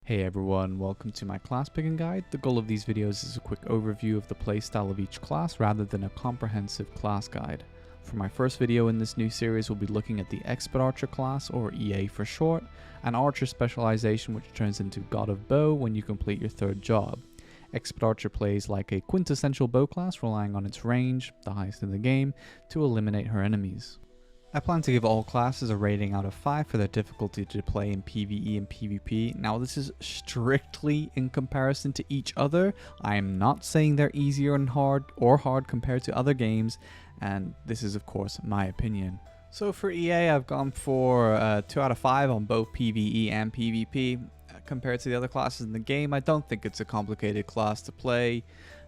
Hey everyone, welcome to my class picking guide. The goal of these videos is a quick overview of the playstyle of each class rather than a comprehensive class guide. For my first video in this new series, we'll be looking at the Expert Archer class, or EA for short, an archer specialization which turns into God of Bow when you complete your third job. Expert Archer plays like a quintessential bow class, relying on its range, the highest in the game, to eliminate her enemies. I plan to give all classes a rating out of 5 for their difficulty to play in PvE and PvP. Now this is strictly in comparison to each other. I am not saying they're easier and hard compared to other games, and this is of course my opinion. So for EA, I've gone for 2 out of 5 on both PvE and PvP. Compared to the other classes in the game, I don't think it's a complicated class to play.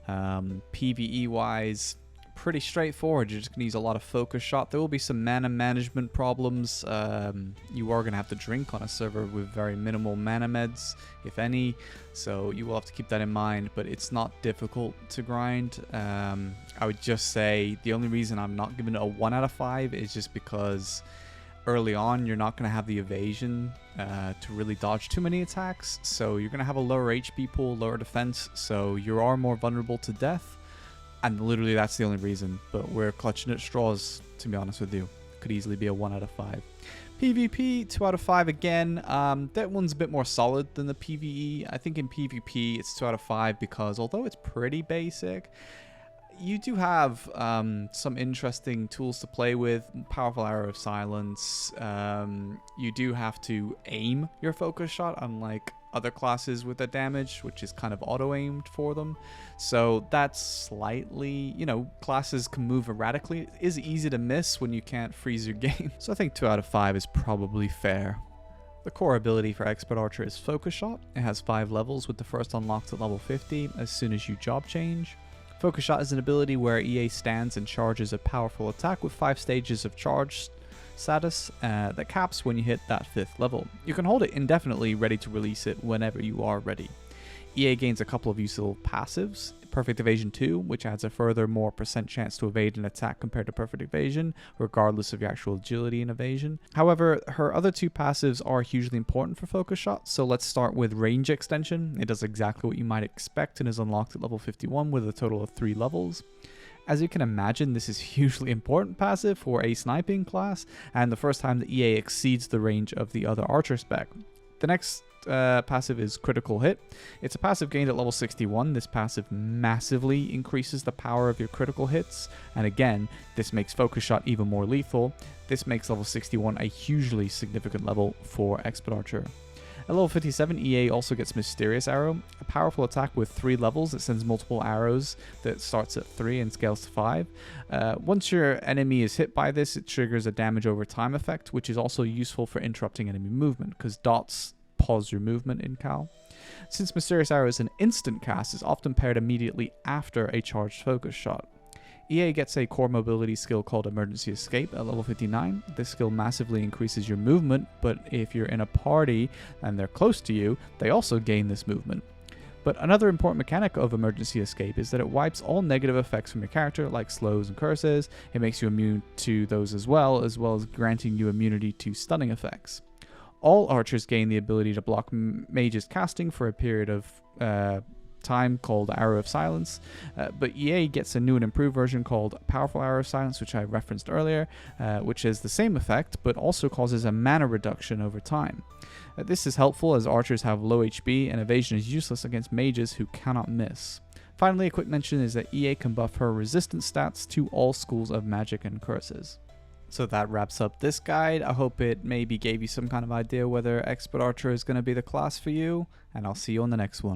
PvE wise, pretty straightforward. You're just going to use a lot of focus shot. There will be some mana management problems. You are going to have to drink on a server with very minimal mana meds, if any, so you will have to keep that in mind, but it's not difficult to grind. I would just say the only reason I'm not giving it a 1 out of 5 is just because early on you're not going to have the evasion to really dodge too many attacks, so you're going to have a lower HP pool, lower defense, so you are more vulnerable to death. And literally that's the only reason, but we're clutching at straws, to be honest with you. Could easily be a 1 out of 5. PvP, 2 out of 5 again. That one's a bit more solid than the PvE. I think in PvP it's 2 out of 5 because although it's pretty basic, you do have some interesting tools to play with. Powerful Arrow of Silence. You do have to aim your focus shot, unlike other classes with the damage, which is kind of auto-aimed for them. So that's slightly, classes can move erratically. It is easy to miss when you can't freeze your game. So I think 2 out of 5 is probably fair. The core ability for Expert Archer is Focus Shot. It has 5 levels, with the first unlocked at level 50 as soon as you job change. Focus Shot is an ability where EA stands and charges a powerful attack with 5 stages of charge status that caps when you hit that 5th level. You can hold it indefinitely, ready to release it whenever you are ready. EA gains a couple of useful passives. Perfect Evasion 2, which adds a further more % chance to evade an attack compared to Perfect Evasion, regardless of your actual agility and evasion. However, her other 2 passives are hugely important for Focus Shot, so let's start with Range Extension. It does exactly what you might expect and is unlocked at level 51 with a total of 3 levels. As you can imagine, this is hugely important passive for a sniping class, and the first time the EA exceeds the range of the other archer spec. The next passive is Critical Hit. It's a passive gained at level 61. This passive massively increases the power of your critical hits, and again, this makes Focus Shot even more lethal. This makes level 61 a hugely significant level for Expert Archer. At level 57, EA also gets Mysterious Arrow, a powerful attack with 3 levels that sends multiple arrows that starts at 3 and scales to 5. Once your enemy is hit by this, it triggers a damage over time effect, which is also useful for interrupting enemy movement, because dots pause your movement in Cal. Since Mysterious Arrow is an instant cast, it's often paired immediately after a charged focus shot. EA gets a core mobility skill called Emergency Escape at level 59. This skill massively increases your movement, but if you're in a party and they're close to you, they also gain this movement. But another important mechanic of Emergency Escape is that it wipes all negative effects from your character, like slows and curses. It makes you immune to those as well as granting you immunity to stunning effects. All archers gain the ability to block mages casting for a period of time called Arrow of Silence, but EA gets a new and improved version called Powerful Arrow of Silence, which I referenced earlier, which has the same effect but also causes a mana reduction over time. This is helpful as archers have low HP and evasion is useless against mages who cannot miss. Finally, a quick mention is that EA can buff her resistance stats to all schools of magic and curses. So that wraps up this guide. I hope it maybe gave you some kind of idea whether Expert Archer is going to be the class for you, and I'll see you on the next one.